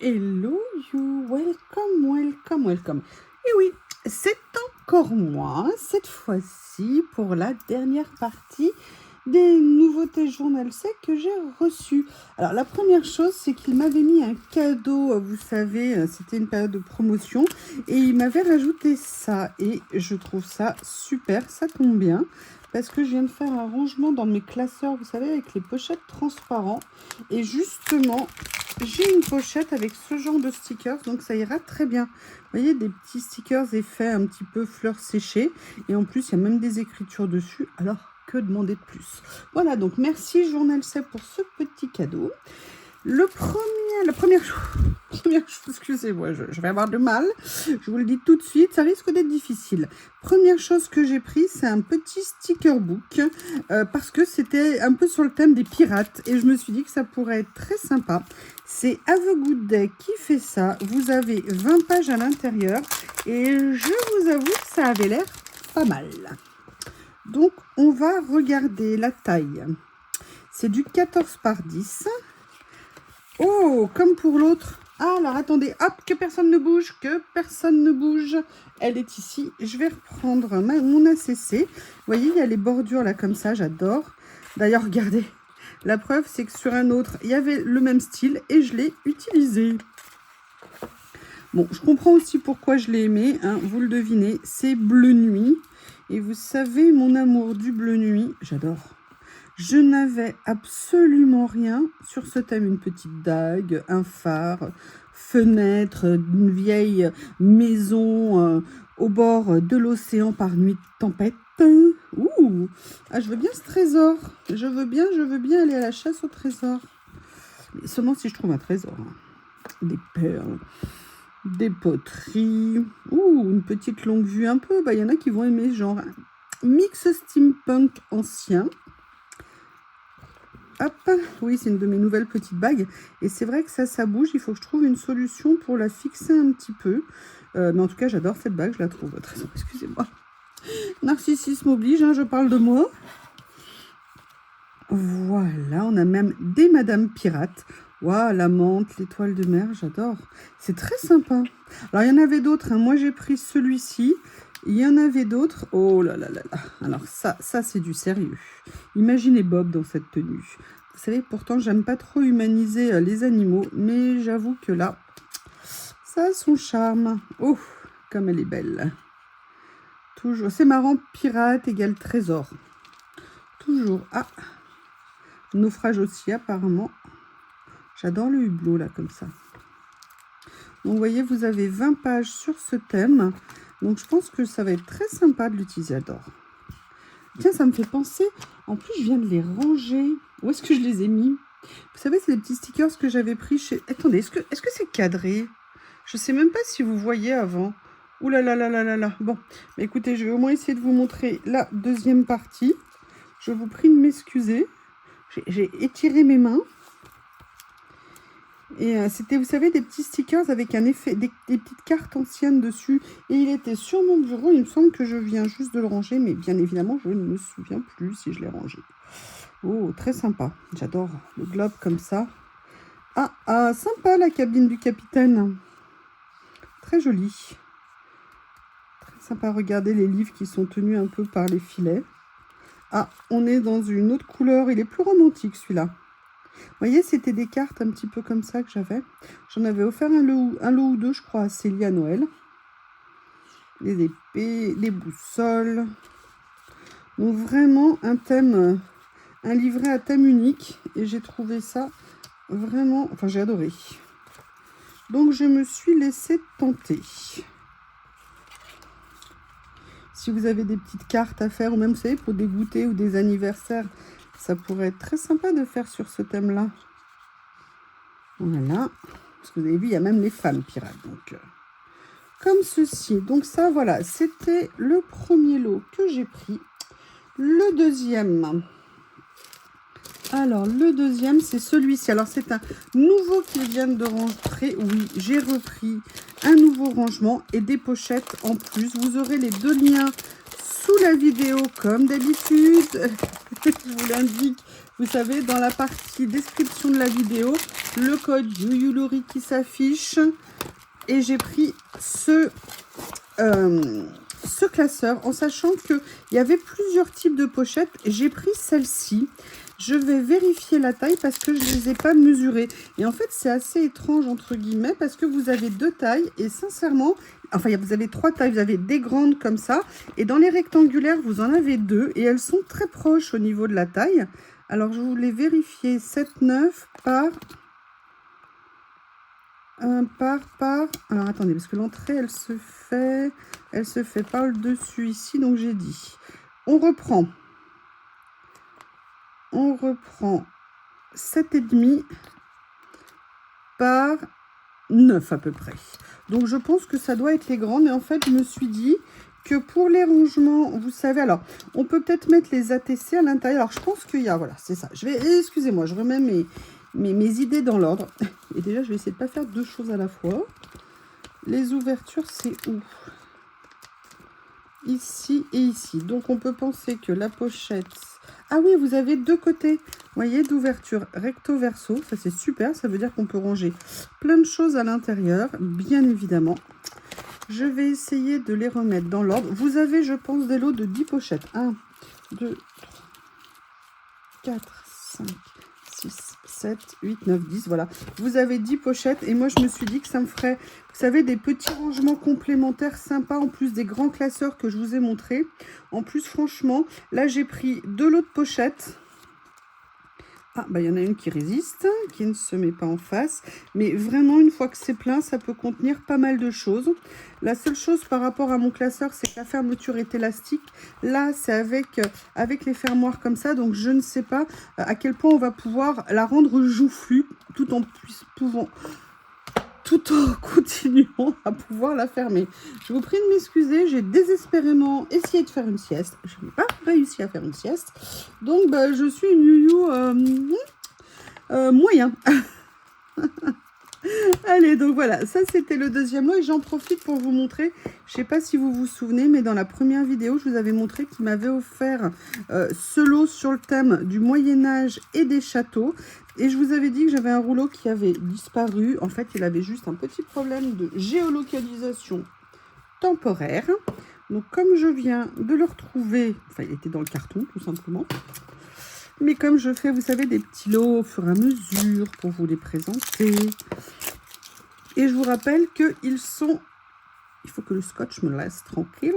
Hello you, welcome, welcome, welcome. Et oui, c'est encore moi, cette fois-ci, pour la dernière partie des nouveautés Journal Sec que j'ai reçues. Alors, la première chose, c'est qu'il m'avait mis un cadeau, vous savez, c'était une période de promotion, et il m'avait rajouté ça, et je trouve ça super, ça tombe bien, parce que je viens de faire un rangement dans mes classeurs, vous savez, avec les pochettes transparents, et justement, j'ai une pochette avec ce genre de stickers, donc ça ira très bien. Vous voyez, des petits stickers effets un petit peu fleurs séchées, et en plus, il y a même des écritures dessus, alors que demander de plus? Voilà, donc merci Journal Sec pour ce petit cadeau. La première chose, excusez-moi, je vais avoir du mal, je vous le dis tout de suite, ça risque d'être difficile. Première chose que j'ai pris, c'est un petit sticker book, parce que c'était un peu sur le thème des pirates, et je me suis dit que ça pourrait être très sympa. C'est Have a Good Day qui fait ça, vous avez 20 pages à l'intérieur, et je vous avoue que ça avait l'air pas mal. Donc, on va regarder la taille. C'est du 14 par 10. Oh, comme pour l'autre. Ah, alors attendez, hop, que personne ne bouge, Elle est ici. Je vais reprendre mon ACC. Vous voyez, il y a les bordures là comme ça, j'adore. D'ailleurs, regardez, la preuve, c'est que sur un autre, il y avait le même style et je l'ai utilisé. Bon, je comprends aussi pourquoi je l'ai aimé, hein, vous le devinez, c'est bleu nuit. Et vous savez, mon amour du bleu nuit, j'adore. Je n'avais absolument rien sur ce thème. Une petite dague, un phare, fenêtre, une vieille maison au bord de l'océan par nuit de tempête. Ouh, ah, je veux bien ce trésor. Je veux bien aller à la chasse au trésor. Mais seulement si je trouve un trésor. Hein. Des perles. Des poteries. Ouh, une petite longue vue un peu. Bah, y en a qui vont aimer, genre mix steampunk ancien. Hop, oui, c'est une de mes nouvelles petites bagues. Et c'est vrai que ça bouge. Il faut que je trouve une solution pour la fixer un petit peu. Mais en tout cas, j'adore cette bague. Je la trouve très... Excusez-moi. Narcissisme oblige, hein, je parle de moi. Voilà, on a même des Madame Pirates. Waouh, la menthe, l'étoile de mer, j'adore. C'est très sympa. Alors, il y en avait d'autres. Hein. Moi, j'ai pris celui-ci. Il y en avait d'autres. Oh là là là là. Alors, ça c'est du sérieux. Imaginez Bob dans cette tenue. Vous savez, pourtant, j'aime pas trop humaniser les animaux. Mais j'avoue que là, ça a son charme. Oh, comme elle est belle. Toujours. C'est marrant, pirate égale trésor. Toujours. Ah, naufrage aussi, apparemment. J'adore le hublot, là, comme ça. Donc, vous voyez, vous avez 20 pages sur ce thème. Donc, je pense que ça va être très sympa de l'utiliser. J'adore. Tiens, ça me fait penser. En plus, je viens de les ranger. Où est-ce que je les ai mis? Vous savez, c'est des petits stickers que j'avais pris chez... Attendez, est-ce que c'est cadré? Je ne sais même pas si vous voyez avant. Ouh là là là là là là. Bon, mais écoutez, je vais au moins essayer de vous montrer la deuxième partie. Je vous prie de m'excuser. J'ai étiré mes mains. Et c'était, vous savez, des petits stickers avec un effet, des petites cartes anciennes dessus. Et il était sur mon bureau. Il me semble que je viens juste de le ranger. Mais bien évidemment, je ne me souviens plus si je l'ai rangé. Oh, très sympa. J'adore le globe comme ça. Ah, sympa la cabine du capitaine. Très jolie. Très sympa. Regardez les livres qui sont tenus un peu par les filets. Ah, on est dans une autre couleur. Il est plus romantique celui-là. Vous voyez, c'était des cartes un petit peu comme ça que j'avais. J'en avais offert un lot ou deux, je crois, à Célie à Noël. Les épées, les boussoles. Donc vraiment un thème, un livret à thème unique. Et j'ai trouvé ça vraiment... Enfin, j'ai adoré. Donc, je me suis laissée tenter. Si vous avez des petites cartes à faire, ou même, vous savez, pour des goûters ou des anniversaires... Ça pourrait être très sympa de faire sur ce thème-là. Voilà. Parce que vous avez vu, il y a même les femmes pirates. Donc, comme ceci. Donc ça, voilà. C'était le premier lot que j'ai pris. Le deuxième. Alors, le deuxième, c'est celui-ci. Alors, c'est un nouveau qu'ils viennent de ranger. Oui, j'ai repris un nouveau rangement et des pochettes en plus. Vous aurez les deux liens sous la vidéo, comme d'habitude. Je vous l'indique, vous savez, dans la partie description de la vidéo, le code YuYuLori qui s'affiche. Et j'ai pris ce classeur en sachant qu'il y avait plusieurs types de pochettes. J'ai pris celle-ci. Je vais vérifier la taille parce que je ne les ai pas mesurées. Et en fait, c'est assez étrange, entre guillemets, parce que vous avez 2 tailles. Et sincèrement, enfin, vous avez 3 tailles. Vous avez des grandes comme ça. Et dans les rectangulaires, vous en avez 2. Et elles sont très proches au niveau de la taille. Alors, je voulais vérifier 7,9 par... Alors, attendez, parce que l'entrée, elle se fait par le dessus ici. Donc, j'ai dit... On reprend 7,5 par 9 à peu près. Donc je pense que ça doit être les grandes. Et en fait, je me suis dit que pour les rangements, vous savez, alors on peut peut-être mettre les ATC à l'intérieur. Alors je pense qu'il y a, voilà, c'est ça. Excusez-moi, je remets mes idées dans l'ordre. Et déjà, je vais essayer de ne pas faire 2 choses à la fois. Les ouvertures, c'est où? Ici et ici. Donc on peut penser que la pochette... Ah oui, vous avez 2 côtés, vous voyez, d'ouverture recto verso. Ça, c'est super. Ça veut dire qu'on peut ranger plein de choses à l'intérieur, bien évidemment. Je vais essayer de les remettre dans l'ordre. Vous avez, je pense, des lots de 10 pochettes. 1, 2, 3, 4, 5, 6, 7, 8, 9, 10. Voilà. Vous avez 10 pochettes. Et moi, je me suis dit que ça me ferait, vous savez, des petits rangements complémentaires sympas, en plus des grands classeurs que je vous ai montrés. En plus, franchement, là, j'ai pris 2 lots de pochettes. Ah, bah, il y en a une qui résiste, qui ne se met pas en face. Mais vraiment, une fois que c'est plein, ça peut contenir pas mal de choses. La seule chose par rapport à mon classeur, c'est que la fermeture est élastique. Là, c'est avec les fermoirs comme ça. Donc, je ne sais pas à quel point on va pouvoir la rendre joufflue tout en continuant à pouvoir la fermer. Je vous prie de m'excuser, j'ai désespérément essayé de faire une sieste. Je n'ai pas réussi à faire une sieste. Donc, bah, je suis une youyou moyen. Allez, donc voilà, ça c'était le deuxième lot et j'en profite pour vous montrer, je ne sais pas si vous vous souvenez, mais dans la première vidéo, je vous avais montré qu'il m'avait offert ce lot sur le thème du Moyen-Âge et des châteaux. Et je vous avais dit que j'avais un rouleau qui avait disparu. En fait, il avait juste un petit problème de géolocalisation temporaire. Donc, comme je viens de le retrouver, enfin, il était dans le carton, tout simplement. Mais comme je fais, vous savez, des petits lots au fur et à mesure pour vous les présenter. Et je vous rappelle qu'ils sont... Il faut que le scotch me laisse tranquille.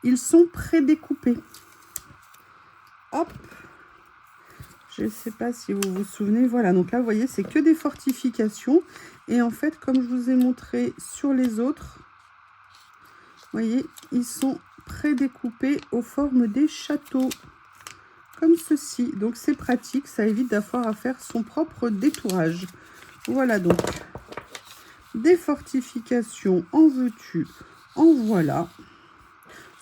Ils sont prédécoupés. Hop. Je ne sais pas si vous vous souvenez. Voilà, donc là, vous voyez, c'est que des fortifications. Et en fait, comme je vous ai montré sur les autres, vous voyez, ils sont prédécoupés aux formes des châteaux. Comme ceci. Donc, c'est pratique. Ça évite d'avoir à faire son propre détourage. Voilà, donc, des fortifications en veux-tu, en voilà.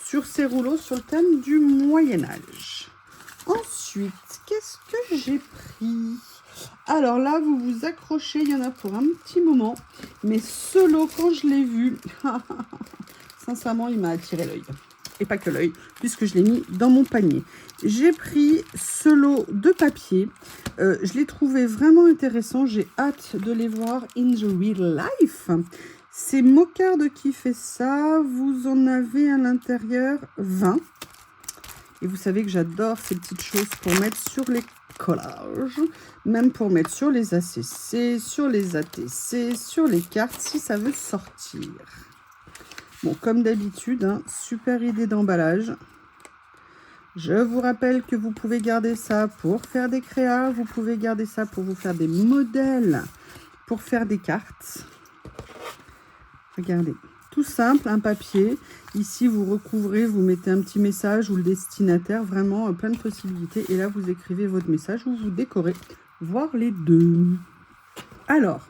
Sur ces rouleaux sur le thème du Moyen-Âge. Ensuite, qu'est-ce que j'ai pris? Alors là, vous vous accrochez, il y en a pour un petit moment. Mais ce lot, quand je l'ai vu, sincèrement, il m'a attiré l'œil. Et pas que l'œil, puisque je l'ai mis dans mon panier. J'ai pris ce lot de papier. Je l'ai trouvé vraiment intéressant. J'ai hâte de les voir in the real life. C'est Mocarde qui fait ça. Vous en avez à l'intérieur 20. Et vous savez que j'adore ces petites choses pour mettre sur les collages, même pour mettre sur les ACC, sur les ATC, sur les cartes, si ça veut sortir. Bon, comme d'habitude, hein, super idée d'emballage. Je vous rappelle que vous pouvez garder ça pour faire des créas, vous pouvez garder ça pour vous faire des modèles, pour faire des cartes. Regardez. Tout simple, un papier. Ici, vous recouvrez, vous mettez un petit message ou le destinataire. Vraiment, plein de possibilités. Et là, vous écrivez votre message ou vous décorez, voire les deux. Alors,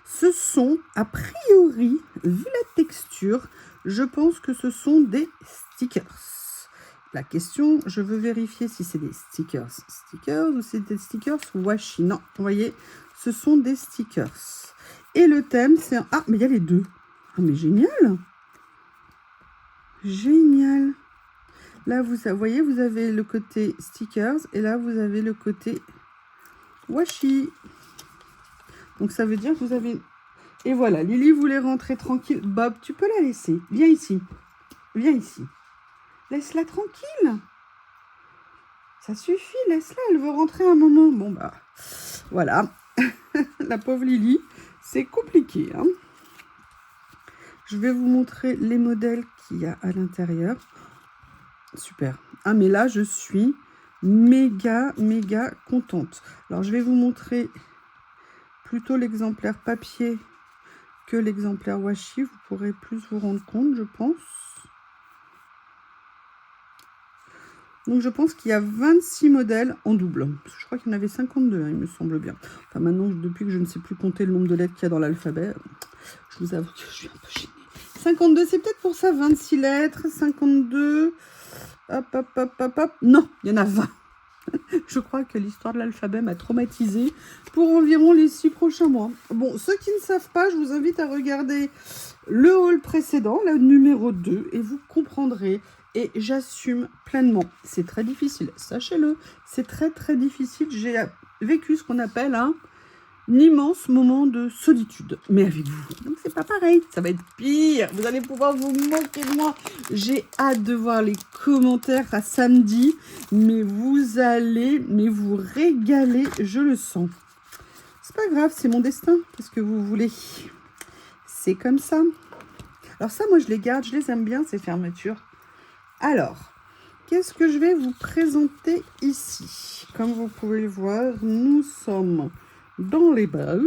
ce sont, a priori, vu la texture, je pense que ce sont des stickers. La question, je veux vérifier si c'est des stickers. Stickers ou c'est des stickers washi? Non, vous voyez, ce sont des stickers. Et le thème, c'est... Ah, mais il y a les deux. Ah, mais génial! Génial! Là, vous voyez, vous avez le côté stickers et là, vous avez le côté washi. Donc ça veut dire que vous avez... Et voilà, Lily voulait rentrer tranquille. Bob, tu peux la laisser. Viens ici. Viens ici. Laisse-la tranquille. Ça suffit, laisse-la. Elle veut rentrer un moment. Bon, bah, voilà. La pauvre Lily, c'est compliqué, hein. Je vais vous montrer les modèles qu'il y a à l'intérieur. Super. Ah, mais là, je suis méga contente. Alors, je vais vous montrer plutôt l'exemplaire papier que l'exemplaire washi. Vous pourrez plus vous rendre compte, je pense. Donc, je pense qu'il y a 26 modèles en double. Je crois qu'il y en avait 52, hein, il me semble bien. Enfin, maintenant, depuis que je ne sais plus compter le nombre de lettres qu'il y a dans l'alphabet, je vous avoue que je suis un peu gênée. 52, c'est peut-être pour ça, 26 lettres, 52... Hop. Non, il y en a 20. Je crois que l'histoire de l'alphabet m'a traumatisée pour environ les 6 prochains mois. Bon, ceux qui ne savent pas, je vous invite à regarder le haul précédent, le numéro 2, et vous comprendrez. Et j'assume pleinement. C'est très difficile, sachez-le. C'est très difficile. J'ai vécu ce qu'on appelle un immense moment de solitude. Mais avec vous. Donc c'est pas pareil. Ça va être pire. Vous allez pouvoir vous moquer de moi. J'ai hâte de voir les commentaires à samedi. Mais vous allez vous régaler. Je le sens. C'est pas grave. C'est mon destin. Qu'est-ce que vous voulez? C'est comme ça. Alors ça, moi, je les garde. Je les aime bien, ces fermetures. Alors, qu'est-ce que je vais vous présenter ici? Comme vous pouvez le voir, nous sommes dans les beiges.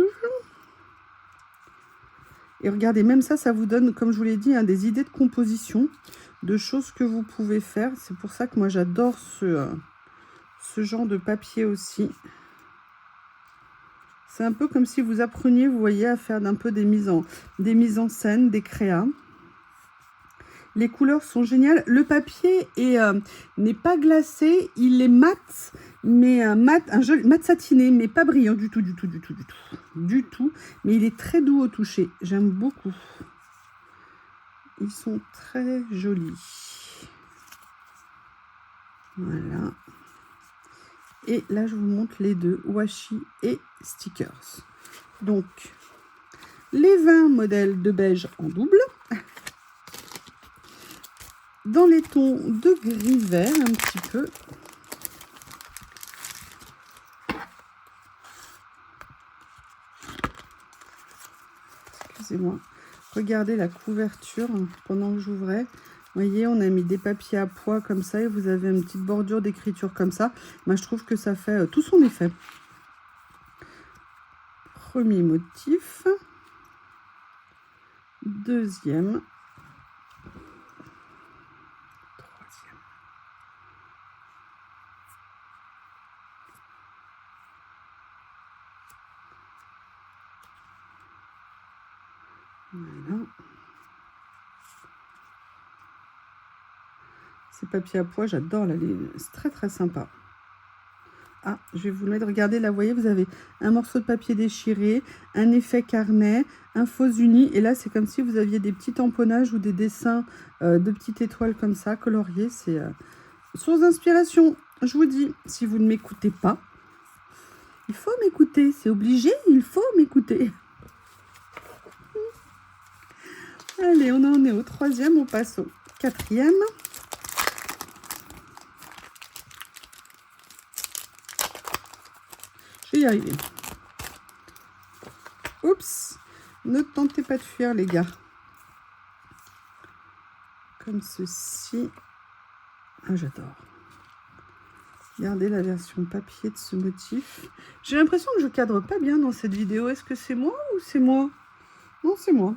Et regardez, même ça, ça vous donne, comme je vous l'ai dit, hein, des idées de composition, de choses que vous pouvez faire. C'est pour ça que moi, j'adore ce genre de papier aussi. C'est un peu comme si vous appreniez, vous voyez, à faire un peu des mises en scène, des créas. Les couleurs sont géniales. Le papier n'est pas glacé, il est mat, mais mat satiné, mais pas brillant du tout. Mais il est très doux au toucher. J'aime beaucoup. Ils sont très jolis. Voilà. Et là, je vous montre les deux, washi et stickers. Donc, les 20 modèles de beige en double. Dans les tons de gris-vert, un petit peu. Excusez-moi. Regardez la couverture pendant que j'ouvrais. Vous voyez, on a mis des papiers à pois comme ça et vous avez une petite bordure d'écriture comme ça. Moi, je trouve que ça fait tout son effet. Premier motif. Deuxième. Troisième. Voilà. Ces papiers à pois, j'adore la ligne. C'est très sympa. Ah, je vais vous le mettre. Regardez, là, vous voyez, vous avez un morceau de papier déchiré, un effet carnet, un faux uni. Et là, c'est comme si vous aviez des petits tamponnages ou des dessins de petites étoiles comme ça, coloriées. C'est source d'inspiration. Je vous dis, si vous ne m'écoutez pas, il faut m'écouter. C'est obligé, il faut m'écouter. Allez, on en est au troisième, on passe au quatrième. Je vais y arriver. Oups, ne tentez pas de fuir, les gars. Comme ceci. Ah, j'adore. Regardez la version papier de ce motif. J'ai l'impression que je cadre pas bien dans cette vidéo. Est-ce que c'est moi ou c'est moi? Non, c'est moi.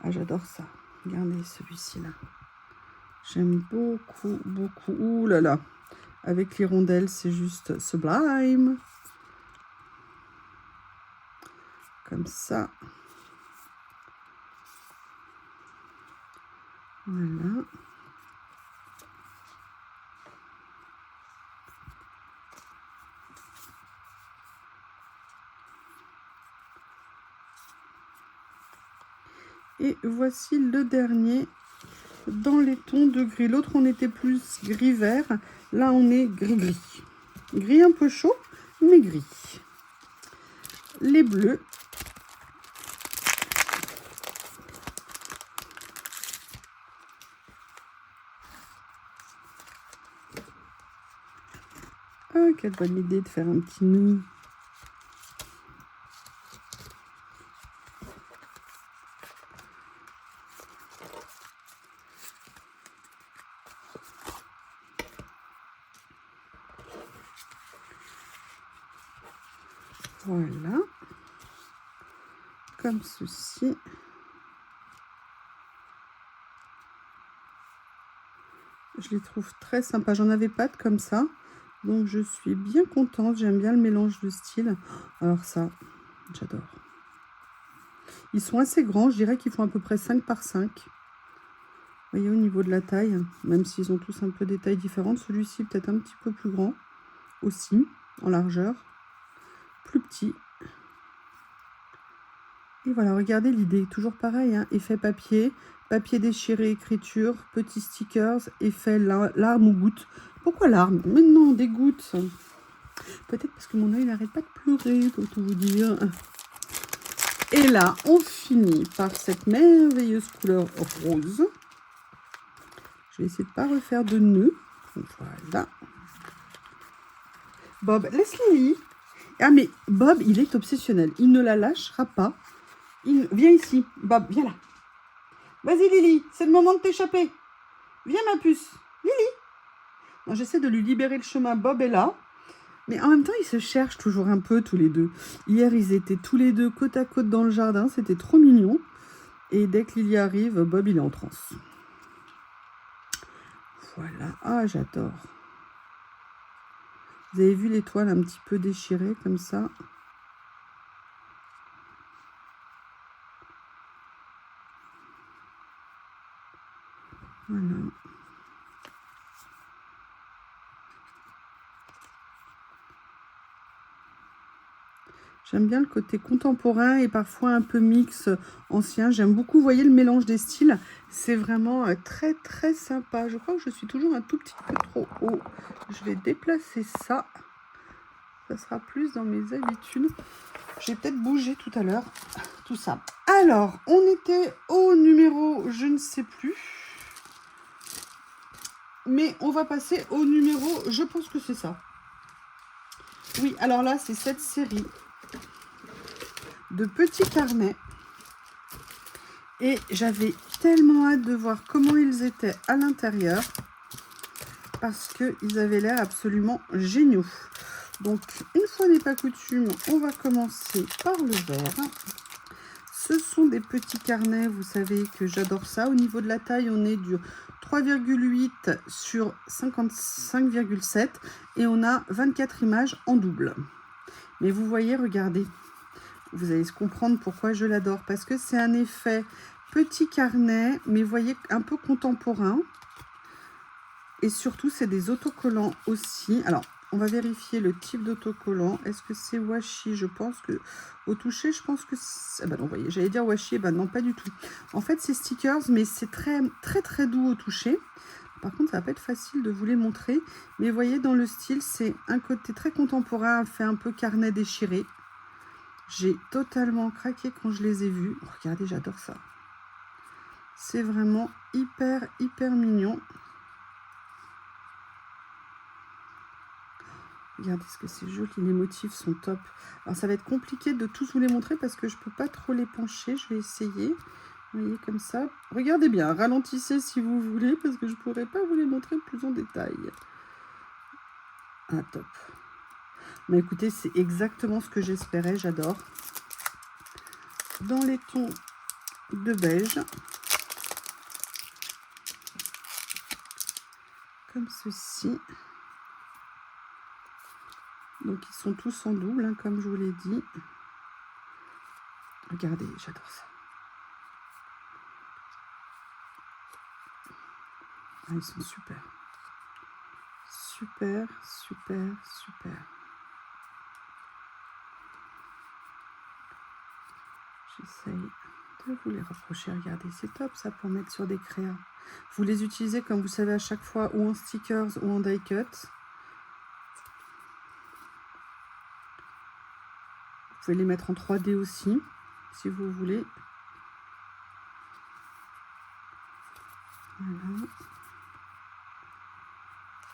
Ah, j'adore ça. Regardez celui-ci là. J'aime beaucoup. Ouh là là. Avec les rondelles, c'est juste sublime. Comme ça. Voilà. Et voici le dernier. dans les tons de gris. L'autre, on était plus gris-vert. Là, on est gris-gris. Gris un peu chaud, mais gris. Les bleus. Ah, quelle bonne idée de faire un petit nœud. Voilà. Comme ceci. Je les trouve très sympas. J'en avais pas de comme ça. Donc je suis bien contente. J'aime bien le mélange de styles. Alors ça, j'adore. Ils sont assez grands. Je dirais qu'ils font à peu près 5 par 5. Vous voyez au niveau de la taille. Même s'ils ont tous un peu des tailles différentes. Celui-ci peut-être un petit peu plus grand. Aussi, en largeur. Plus petit. Et voilà, regardez l'idée. Toujours pareil, hein, effet papier. Papier déchiré, écriture, petits stickers, effet larmes ou gouttes. Pourquoi larmes? Mais non, des gouttes. Peut-être parce que mon œil n'arrête pas de pleurer, pour tout vous dire. Et là, on finit par cette merveilleuse couleur rose. Je vais essayer de ne pas refaire de nœud. Voilà. Bob, laisse Lily. Ah, mais Bob, il est obsessionnel. Il ne la lâchera pas. Viens ici. Bob, viens là. Vas-y Lily, c'est le moment de t'échapper. Viens ma puce. Lily. J'essaie de lui libérer le chemin. Bob est là. Mais en même temps, ils se cherchent toujours un peu tous les deux. Hier, ils étaient tous les deux côte à côte dans le jardin. C'était trop mignon. Et dès que Lily arrive, Bob, il est en transe. Voilà. Ah, j'adore. Vous avez vu l'étoile un petit peu déchirée comme ça? Voilà. J'aime bien le côté contemporain et parfois un peu mix ancien. J'aime beaucoup, vous voyez, le mélange des styles. C'est vraiment très, très sympa. Je crois que je suis toujours un tout petit peu trop haut. Je vais déplacer ça. Ça sera plus dans mes habitudes. J'ai peut-être bougé tout à l'heure. Tout ça. Alors, on était au numéro, je ne sais plus. Mais on va passer au numéro, je pense que c'est ça. Oui, alors là, c'est cette série de petits carnets. Et j'avais tellement hâte de voir comment ils étaient à l'intérieur. Parce qu'ils avaient l'air absolument géniaux. Donc, une fois n'est pas coutume, on va commencer par le vert. Ce sont des petits carnets, vous savez que j'adore ça. Au niveau de la taille, on est du 3,8 sur 55,7 et on a 24 images en double. Mais vous voyez, regardez, vous allez se comprendre pourquoi je l'adore. Parce que c'est un effet petit carnet, mais vous voyez, un peu contemporain. Et surtout, c'est des autocollants aussi. Alors, on va vérifier le type d'autocollant. Est-ce que c'est washi? Je pense que, au toucher, je pense que c'est... Ah bah non, vous voyez, j'allais dire washi, bah non, pas du tout. En fait, c'est stickers, mais c'est très, très, très doux au toucher. Par contre, ça va pas être facile de vous les montrer. Mais vous voyez, dans le style, c'est un côté très contemporain, fait un peu carnet déchiré. J'ai totalement craqué quand je les ai vus. Oh, regardez, j'adore ça. C'est vraiment hyper, hyper mignon. Regardez ce que c'est joli, les motifs sont top. Alors ça va être compliqué de tous vous les montrer parce que je ne peux pas trop les pencher. Je vais essayer. Vous voyez comme ça. Regardez bien, ralentissez si vous voulez parce que je ne pourrai pas vous les montrer plus en détail. Ah top. Mais écoutez, c'est exactement ce que j'espérais, j'adore. Dans les tons de beige. Comme ceci. Donc ils sont tous en double, hein, comme je vous l'ai dit. Regardez, j'adore ça. Ah, ils sont super. Super, super, super. J'essaye de vous les rapprocher. Regardez, c'est top ça pour mettre sur des créas. Vous les utilisez comme vous savez à chaque fois ou en stickers ou en die cut. Vous pouvez les mettre en 3D aussi si vous voulez. Voilà.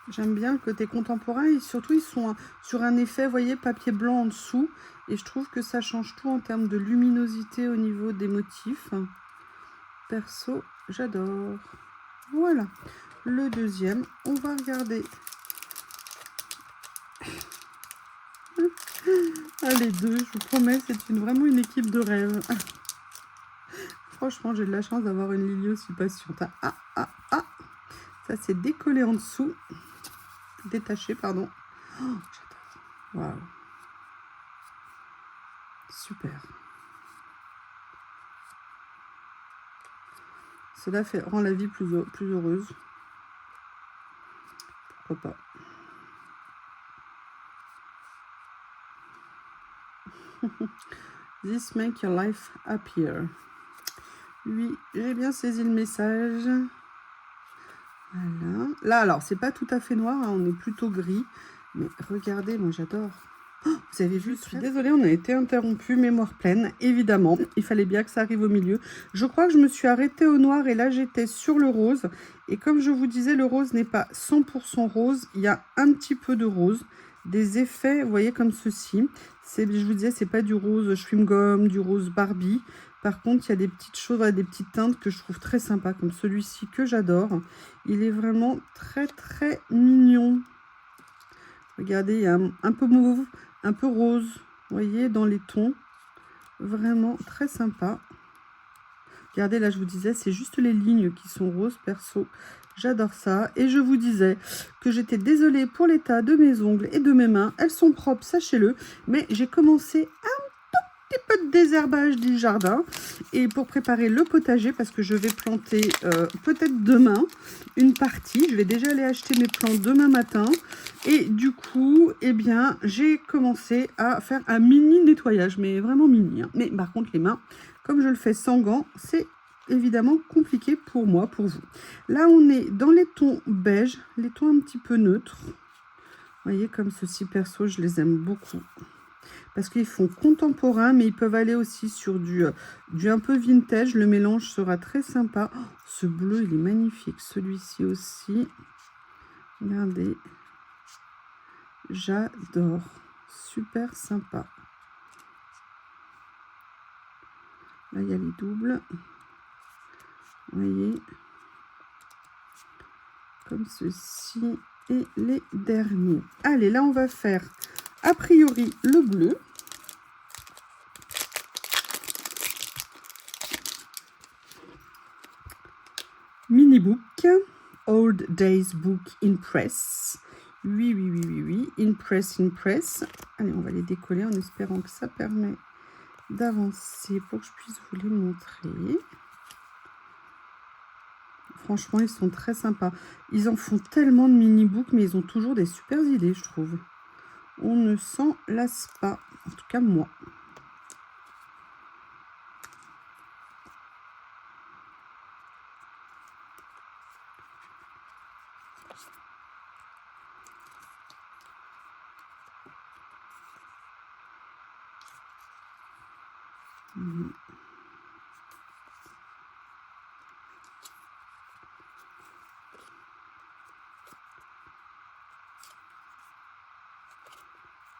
J'aime bien le côté contemporain et surtout ils sont sur un effet, vous voyez, papier blanc en dessous. Et je trouve que ça change tout en termes de luminosité au niveau des motifs. Perso, j'adore. Voilà. Le deuxième, on va regarder. Ah, les deux, je vous promets, c'est vraiment une équipe de rêve. Franchement, j'ai de la chance d'avoir une Lily aussi patiente. Ah. Ça, c'est décollé en dessous. Détaché, pardon. Oh, j'adore. Waouh. Super. Cela rend la vie plus heureuse. Pourquoi pas. This make your life happier. Oui, j'ai bien saisi le message. Voilà. Là, alors, c'est pas tout à fait noir, hein, on est plutôt gris. Mais regardez, moi j'adore. Oh, vous avez vu, je suis désolée, on a été interrompu, mémoire pleine, évidemment. Il fallait bien que ça arrive au milieu. Je crois que je me suis arrêtée au noir et là j'étais sur le rose. Et comme je vous disais, le rose n'est pas 100% rose. Il y a un petit peu de rose. Des effets, vous voyez, comme ceci. Je vous disais, c'est pas du rose chewing-gum, du rose Barbie. Par contre, il y a des petites choses, des petites teintes que je trouve très sympas, comme celui-ci que j'adore. Il est vraiment très très mignon. Regardez, il y a un peu mauve, un peu rose, vous voyez, dans les tons. Vraiment très sympa. Regardez, là, je vous disais, c'est juste les lignes qui sont roses, perso. J'adore ça. Et je vous disais que j'étais désolée pour l'état de mes ongles et de mes mains. Elles sont propres, sachez-le. Mais j'ai commencé un petit peu de désherbage du jardin. Et pour préparer le potager, parce que je vais planter peut-être demain une partie. Je vais déjà aller acheter mes plants demain matin. Et du coup, eh bien, j'ai commencé à faire un mini nettoyage. Mais vraiment mini. Hein. Mais par contre, les mains, comme je le fais sans gants, c'est évidemment compliqué pour moi, pour vous. Là, on est dans les tons beige, les tons un petit peu neutres. Vous voyez, comme ceci, perso, je les aime beaucoup. Parce qu'ils font contemporain, mais ils peuvent aller aussi sur du un peu vintage. Le mélange sera très sympa. Oh, ce bleu, il est magnifique. Celui-ci aussi. Regardez. J'adore. Super sympa. Là, il y a les doubles. Vous voyez, comme ceci et les derniers. Allez, là, on va faire a priori le bleu. Mini book, Old Days Book in Press. Oui, in press. Allez, on va les décoller en espérant que ça permet d'avancer pour que je puisse vous les montrer. Franchement, ils sont très sympas. Ils en font tellement de mini-books, mais ils ont toujours des super idées, je trouve. On ne s'en lasse pas. En tout cas, moi.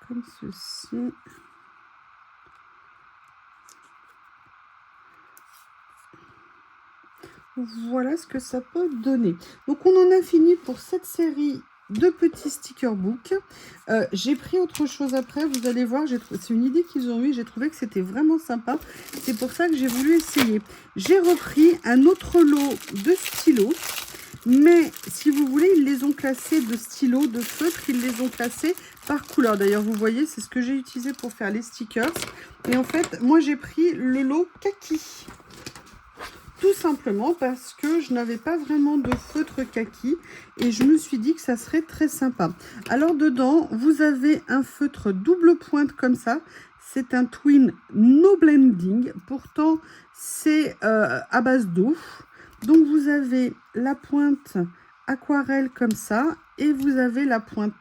Comme ceci. Voilà ce que ça peut donner. Donc, on en a fini pour cette série de petits sticker book. J'ai pris autre chose après. Vous allez voir, c'est une idée qu'ils ont eue. J'ai trouvé que c'était vraiment sympa. C'est pour ça que j'ai voulu essayer. J'ai repris un autre lot de stylos. Mais si vous voulez, ils les ont classés de stylos, de feutres. Ils les ont classés par couleur. D'ailleurs, vous voyez, c'est ce que j'ai utilisé pour faire les stickers. Et en fait, moi, j'ai pris le lot kaki. Tout simplement parce que je n'avais pas vraiment de feutre kaki et je me suis dit que ça serait très sympa. Alors dedans, vous avez un feutre double pointe comme ça. C'est un twin no blending. Pourtant, c'est à base d'eau. Donc, vous avez la pointe aquarelle comme ça. Et vous avez la pointe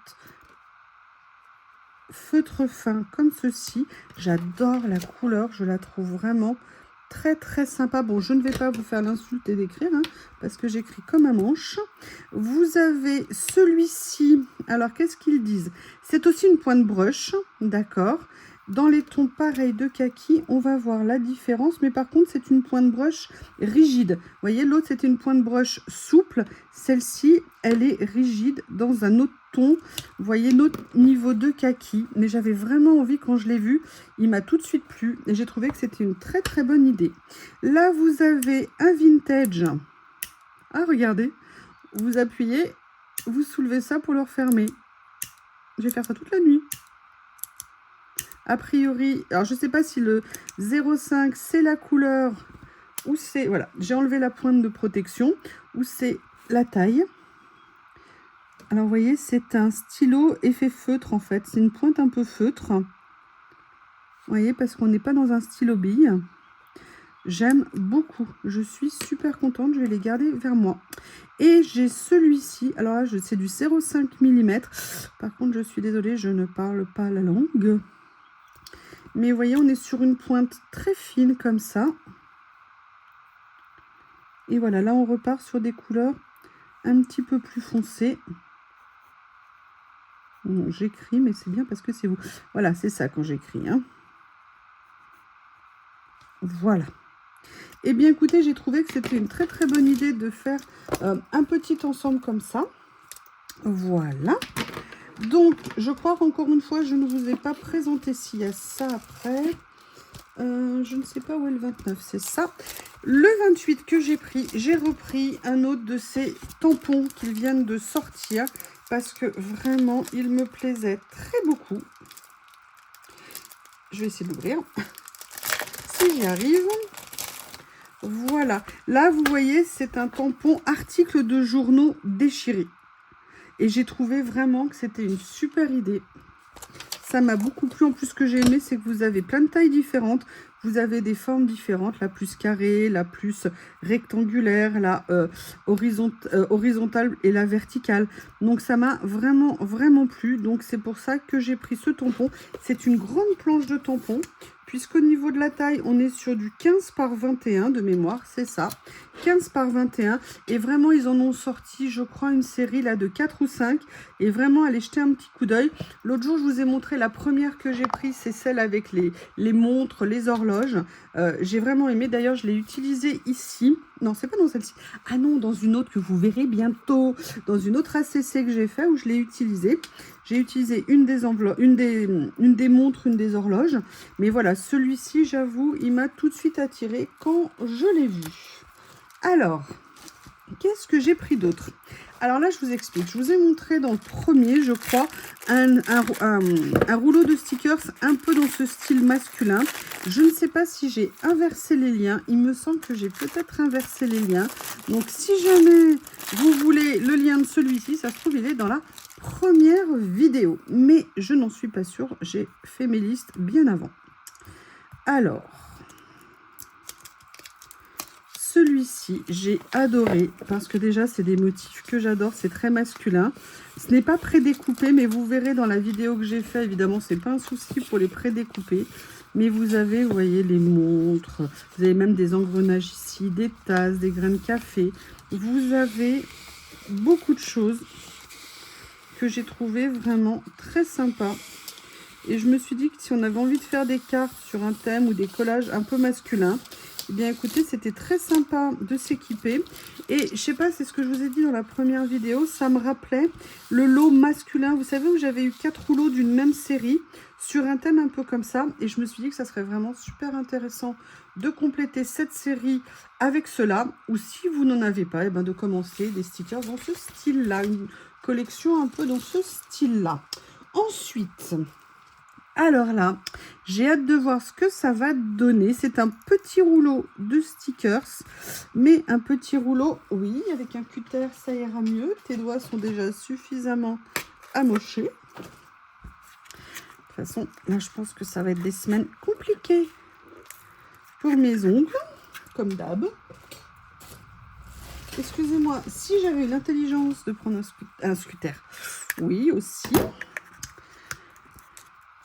feutre fin comme ceci. J'adore la couleur. Je la trouve vraiment très très sympa. Bon, je ne vais pas vous faire l'insulte et d'écrire hein, parce que j'écris comme un manche. Vous avez celui-ci. Alors, qu'est-ce qu'ils disent? C'est aussi une pointe brush, d'accord. Dans les tons pareils de kaki, on va voir la différence. Mais par contre, c'est une pointe brush rigide. Vous voyez, l'autre, c'était une pointe brush souple. Celle-ci, elle est rigide dans un autre ton. Vous voyez, notre niveau de kaki. Mais j'avais vraiment envie, quand je l'ai vu, il m'a tout de suite plu. Et j'ai trouvé que c'était une très, très bonne idée. Là, vous avez un vintage. Ah, regardez. Vous appuyez, vous soulevez ça pour le refermer. Je vais faire ça toute la nuit. A priori, alors je ne sais pas si le 0,5 c'est la couleur ou c'est... Voilà, j'ai enlevé la pointe de protection ou c'est la taille. Alors vous voyez, c'est un stylo effet feutre en fait. C'est une pointe un peu feutre. Vous voyez, parce qu'on n'est pas dans un stylo bille. J'aime beaucoup. Je suis super contente. Je vais les garder vers moi. Et j'ai celui-ci. Alors là, c'est du 0,5 mm. Par contre, je suis désolée, je ne parle pas la langue. Mais vous voyez, on est sur une pointe très fine comme ça. Et voilà, là, on repart sur des couleurs un petit peu plus foncées. Bon, j'écris, mais c'est bien parce que c'est vous. Voilà, c'est ça quand j'écris. Hein. Voilà. Eh bien, écoutez, j'ai trouvé que c'était une très, très bonne idée de faire un petit ensemble comme ça. Voilà. Donc, je crois qu'encore une fois, je ne vous ai pas présenté s'il y a ça après. Je ne sais pas où est le 29, c'est ça. Le 28 que j'ai pris, j'ai repris un autre de ces tampons qu'ils viennent de sortir parce que vraiment, il me plaisait très beaucoup. Je vais essayer d'ouvrir. Si j'y arrive. Voilà. Là, vous voyez, c'est un tampon article de journaux déchiré. Et j'ai trouvé vraiment que c'était une super idée. Ça m'a beaucoup plu. En plus, ce que j'ai aimé, c'est que vous avez plein de tailles différentes. Vous avez des formes différentes, la plus carrée, la plus rectangulaire, la horizontale et la verticale. Donc, ça m'a vraiment, vraiment plu. Donc, c'est pour ça que j'ai pris ce tampon. C'est une grande planche de tampon. Puisqu'au niveau de la taille, on est sur du 15 par 21 de mémoire, c'est ça, 15 par 21. Et vraiment, ils en ont sorti, je crois, une série là de 4 ou 5. Et vraiment, allez jeter un petit coup d'œil. L'autre jour, je vous ai montré la première que j'ai prise, c'est celle avec les montres, les horloges. J'ai vraiment aimé. D'ailleurs, je l'ai utilisée ici. Non, c'est pas dans celle-ci. Ah non, dans une autre que vous verrez bientôt. Dans une autre ACC que j'ai fait où je l'ai utilisée. J'ai utilisé une des montres, une des horloges. Mais voilà, celui-ci, j'avoue, il m'a tout de suite attiré quand je l'ai vu. Alors, qu'est-ce que j'ai pris d'autre? Alors là, je vous explique. Je vous ai montré dans le premier, je crois, un rouleau de stickers un peu dans ce style masculin. Je ne sais pas si j'ai inversé les liens. Il me semble que j'ai peut-être inversé les liens. Donc, si jamais vous voulez le lien de celui-ci, ça se trouve, il est dans la première vidéo. Mais je n'en suis pas sûre. J'ai fait mes listes bien avant. Alors... celui-ci, j'ai adoré parce que déjà, c'est des motifs que j'adore. C'est très masculin. Ce n'est pas prédécoupé, mais vous verrez dans la vidéo que j'ai fait. Évidemment, c'est pas un souci pour les prédécouper. Mais vous avez, vous voyez, les montres. Vous avez même des engrenages ici, des tasses, des grains de café. Vous avez beaucoup de choses que j'ai trouvé vraiment très sympa. Et je me suis dit que si on avait envie de faire des cartes sur un thème ou des collages un peu masculins, eh bien écoutez, c'était très sympa de s'équiper. Et je sais pas, c'est ce que je vous ai dit dans la première vidéo, ça me rappelait le lot masculin. Vous savez où j'avais eu 4 rouleaux d'une même série sur un thème un peu comme ça. Et je me suis dit que ça serait vraiment super intéressant de compléter cette série avec cela. Ou si vous n'en avez pas, eh bien de commencer des stickers dans ce style-là. Une collection un peu dans ce style-là. Ensuite... alors là, j'ai hâte de voir ce que ça va donner. C'est un petit rouleau de stickers, mais un petit rouleau, oui, avec un cutter, ça ira mieux. Tes doigts sont déjà suffisamment amochés. toute façon, là, je pense que ça va être des semaines compliquées pour mes ongles, comme d'hab. Excusez-moi, si j'avais l'intelligence de prendre un scooter, oui, aussi.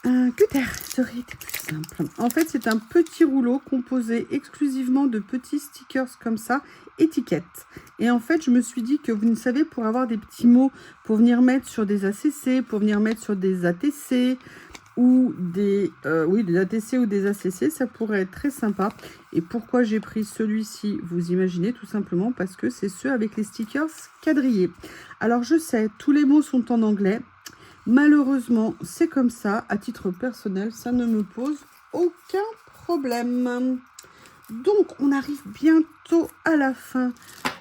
Un cutter serait été plus simple. En fait, c'est un petit rouleau composé exclusivement de petits stickers comme ça, étiquettes. Et en fait, je me suis dit que, vous savez, pour avoir des petits mots, pour venir mettre sur des ACC, pour venir mettre sur des ATC, ou des, des ATC ou des ACC, ça pourrait être très sympa. Et pourquoi j'ai pris celui-ci, vous imaginez, tout simplement parce que c'est ceux avec les stickers quadrillés. Alors, je sais, tous les mots sont en anglais. Malheureusement, c'est comme ça. À titre personnel, ça ne me pose aucun problème. Donc, on arrive bientôt à la fin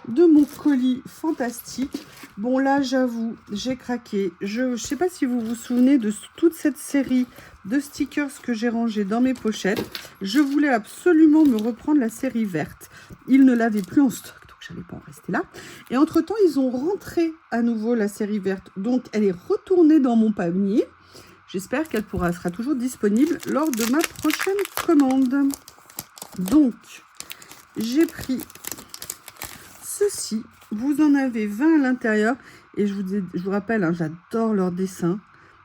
de mon colis fantastique. Bon, là, j'avoue, j'ai craqué. Je ne sais pas si vous vous souvenez de toute cette série de stickers que j'ai rangés dans mes pochettes. Je voulais absolument me reprendre la série verte. Ils ne l'avaient plus en stock, donc je n'allais pas en rester là. Et entre-temps, ils ont rentré à nouveau la série verte. Donc, elle est retournée dans mon panier. J'espère qu'elle sera toujours disponible lors de ma prochaine commande. Donc, j'ai pris ceci. Vous en avez 20 à l'intérieur. Et je vous rappelle, hein, j'adore leurs dessins.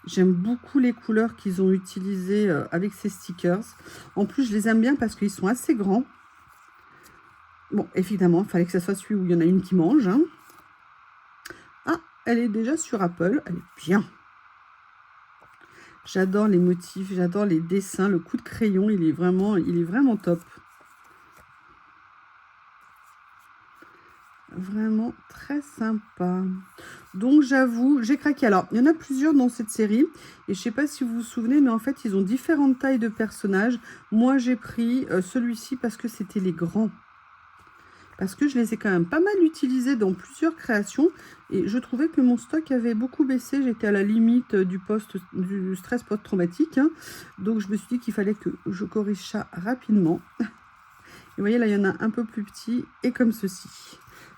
J'aime beaucoup les couleurs qu'ils ont utilisées avec ces stickers. En plus, je les aime bien parce qu'ils sont assez grands. Bon, évidemment, il fallait que ça soit celui où il y en a une qui mange. Hein. Ah, elle est déjà sur Apple. Elle est bien. J'adore les motifs, j'adore les dessins. Le coup de crayon, il est vraiment top. Vraiment très sympa. Donc j'avoue, j'ai craqué. Alors, il y en a plusieurs dans cette série. Et je ne sais pas si vous vous souvenez, mais en fait, ils ont différentes tailles de personnages. Moi, j'ai pris celui-ci parce que c'était les grands. Parce que je les ai quand même pas mal utilisés dans plusieurs créations. Et je trouvais que mon stock avait beaucoup baissé. J'étais à la limite du stress post-traumatique. Hein. Donc je me suis dit qu'il fallait que je corrige ça rapidement. Et vous voyez, là, il y en a un peu plus petit et comme ceci.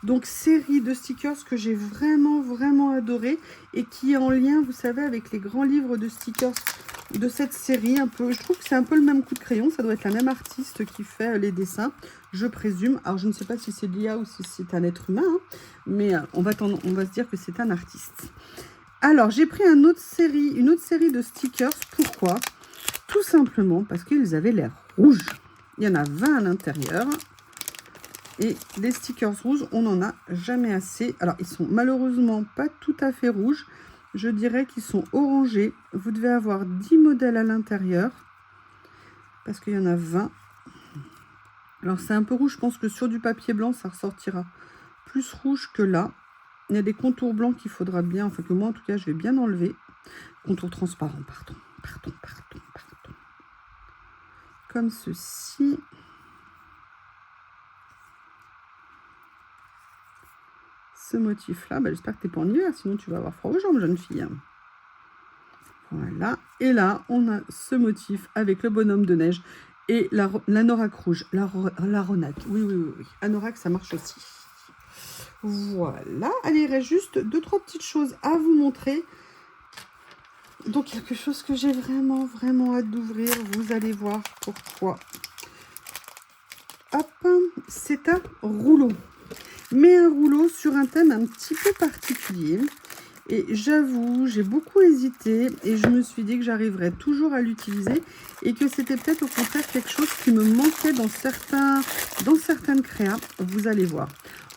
Donc, série de stickers que j'ai vraiment adoré et qui est en lien, vous savez, avec les grands livres de stickers de cette série. Un peu, je trouve que c'est un peu le même coup de crayon. Ça doit être la même artiste qui fait les dessins, je présume. Alors, je ne sais pas si c'est l'IA ou si c'est un être humain, hein, mais on va se dire que c'est un artiste. Alors, j'ai pris une autre série de stickers. Pourquoi? Tout simplement parce qu'ils avaient l'air rouges. Il y en a 20 à l'intérieur. Et les stickers rouges, on n'en a jamais assez. Alors, ils sont malheureusement pas tout à fait rouges. Je dirais qu'ils sont orangés. Vous devez avoir 10 modèles à l'intérieur. Parce qu'il y en a 20. Alors, c'est un peu rouge. Je pense que sur du papier blanc, ça ressortira plus rouge que là. Il y a des contours blancs qu'il faudra bien... Enfin, que moi, en tout cas, je vais bien enlever. Contours transparents, pardon. Comme ceci... Ce motif-là, j'espère que tu n'es pas en hiver, sinon tu vas avoir froid aux jambes, jeune fille. Voilà. Et là, on a ce motif avec le bonhomme de neige et l'anorak rouge. L'aronac. Oui. Anorak, ça marche aussi. Voilà. Allez, il reste juste 2-3 petites choses à vous montrer. Donc, quelque chose que j'ai vraiment hâte d'ouvrir. Vous allez voir pourquoi. Hop. C'est un rouleau. Mais un rouleau sur un thème un petit peu particulier. Et j'avoue, j'ai beaucoup hésité et je me suis dit que j'arriverais toujours à l'utiliser et que c'était peut-être au contraire quelque chose qui me manquait dans certaines créas. Vous allez voir.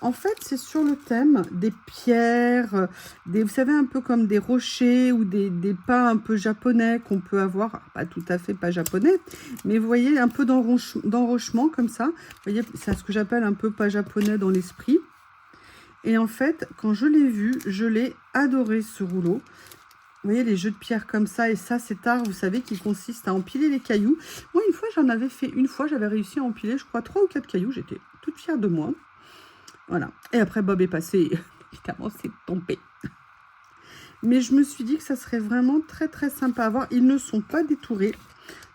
En fait, c'est sur le thème des pierres, vous savez, un peu comme des rochers ou des pas un peu japonais qu'on peut avoir. Alors, pas tout à fait pas japonais, mais vous voyez, un peu d'enrochement comme ça. Vous voyez, c'est ce que j'appelle un peu pas japonais dans l'esprit. Et en fait, quand je l'ai vu, je l'ai adoré, ce rouleau. Vous voyez, les jeux de pierre comme ça, et ça, cet art, vous savez, qui consiste à empiler les cailloux. Moi, une fois, j'en avais fait j'avais réussi à empiler, je crois, 3 ou 4 cailloux. J'étais toute fière de moi. Voilà. Et après, Bob est passé. Évidemment, c'est tombé. Mais je me suis dit que ça serait vraiment très sympa à voir. Ils ne sont pas détourés.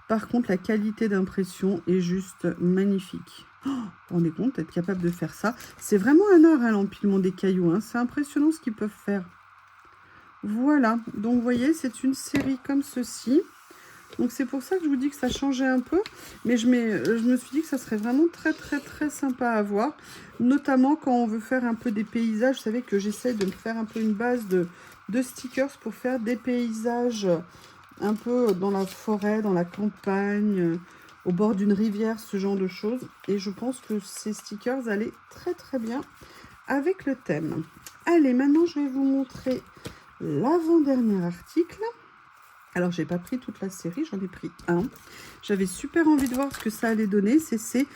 Par contre, la qualité d'impression est juste magnifique. Oh, vous vous rendez compte, être capable de faire ça. C'est vraiment un art, hein, l'empilement des cailloux. Hein. C'est impressionnant ce qu'ils peuvent faire. Voilà. Donc, vous voyez, c'est une série comme ceci. Donc c'est pour ça que je vous dis que ça changeait un peu. Mais je me suis dit que ça serait vraiment très sympa à voir. Notamment quand on veut faire un peu des paysages. Vous savez que j'essaie de me faire un peu une base de stickers pour faire des paysages un peu dans la forêt, dans la campagne, au bord d'une rivière, ce genre de choses. Et je pense que ces stickers allaient très bien avec le thème. Allez, maintenant je vais vous montrer l'avant-dernier article. Alors, j'ai pas pris toute la série, j'en ai pris un. J'avais super envie de voir ce que ça allait donner. C'est ces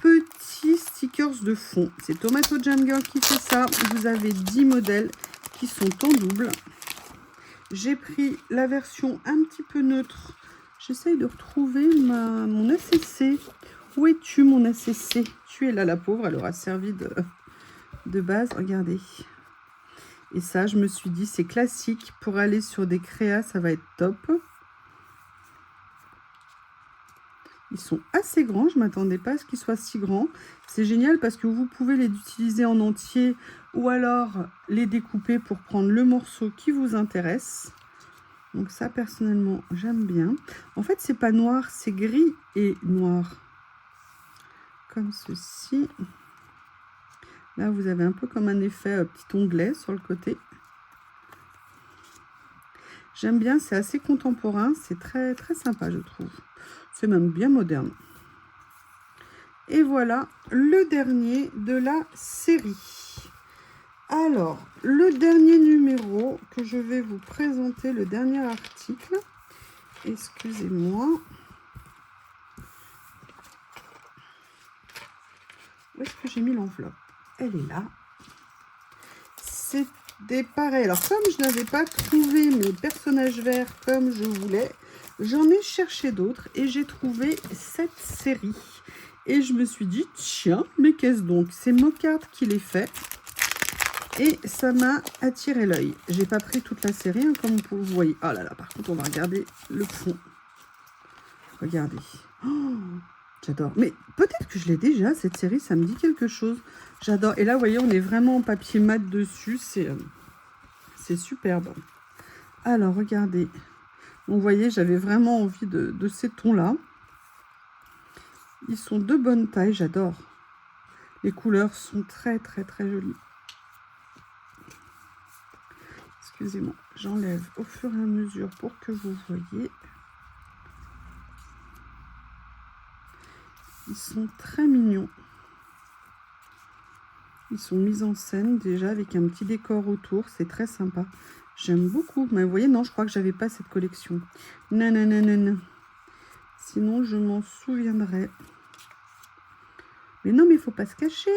petits stickers de fond. C'est Tomato Jam Girl qui fait ça. Vous avez 10 modèles qui sont en double. J'ai pris la version un petit peu neutre. J'essaye de retrouver mon ACC. Où es-tu, mon ACC? Tu es là, la pauvre. Elle aura servi de base. Regardez. Et ça, je me suis dit, c'est classique. Pour aller sur des créas, ça va être top. Ils sont assez grands. Je ne m'attendais pas à ce qu'ils soient si grands. C'est génial parce que vous pouvez les utiliser en entier ou alors les découper pour prendre le morceau qui vous intéresse. Donc ça, personnellement, j'aime bien. En fait, c'est pas noir, c'est gris et noir. Comme ceci. Là, vous avez un peu comme un effet petit onglet sur le côté. J'aime bien, c'est assez contemporain, c'est très sympa, je trouve. C'est même bien moderne. Et voilà le dernier de la série. Alors, le dernier numéro que je vais vous présenter, le dernier article. Excusez-moi. Où est-ce que j'ai mis l'enveloppe? Elle est là. C'était pareil. Alors, comme je n'avais pas trouvé mes personnages verts comme je voulais, j'en ai cherché d'autres et j'ai trouvé cette série. Et je me suis dit, tiens, mais qu'est-ce donc? C'est Mocard qui les fait. Et ça m'a attiré l'œil. J'ai pas pris toute la série, hein, comme vous voyez. Oh là là, par contre, on va regarder le fond. Regardez. Oh, j'adore. Mais peut-être que je l'ai déjà, cette série, ça me dit quelque chose. J'adore. Et là, vous voyez, on est vraiment en papier mat dessus. C'est superbe. Alors, regardez. Vous voyez, j'avais vraiment envie de ces tons-là. Ils sont de bonne taille, j'adore. Les couleurs sont très jolies. Excusez-moi, j'enlève au fur et à mesure pour que vous voyez. Ils sont très mignons. Ils sont mis en scène déjà avec un petit décor autour. C'est très sympa. J'aime beaucoup. Mais vous voyez, non, je crois que j'avais pas cette collection. Non. Sinon, je m'en souviendrai. Mais non, mais il faut pas se cacher.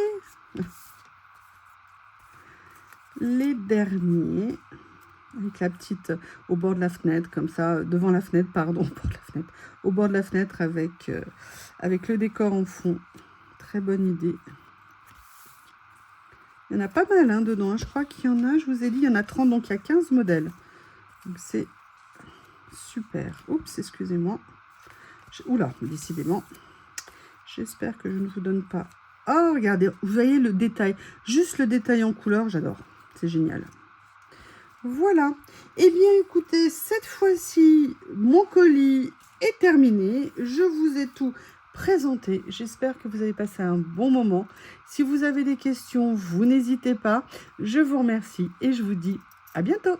Les derniers. Avec la petite au bord de la fenêtre, comme ça, devant la fenêtre, pardon, au bord de la fenêtre avec le décor en fond. Très bonne idée. Il y en a pas mal hein, dedans. Hein. Je crois qu'il y en a, je vous ai dit, il y en a 30, donc il y a 15 modèles. Donc c'est super. Oups, excusez-moi. Oula, décidément. J'espère que je ne vous donne pas. Oh, regardez, vous voyez le détail. Juste le détail en couleur, j'adore. C'est génial. Voilà. Eh bien, écoutez, cette fois-ci, mon colis est terminé. Je vous ai tout présenté. J'espère que vous avez passé un bon moment. Si vous avez des questions, vous n'hésitez pas. Je vous remercie et je vous dis à bientôt.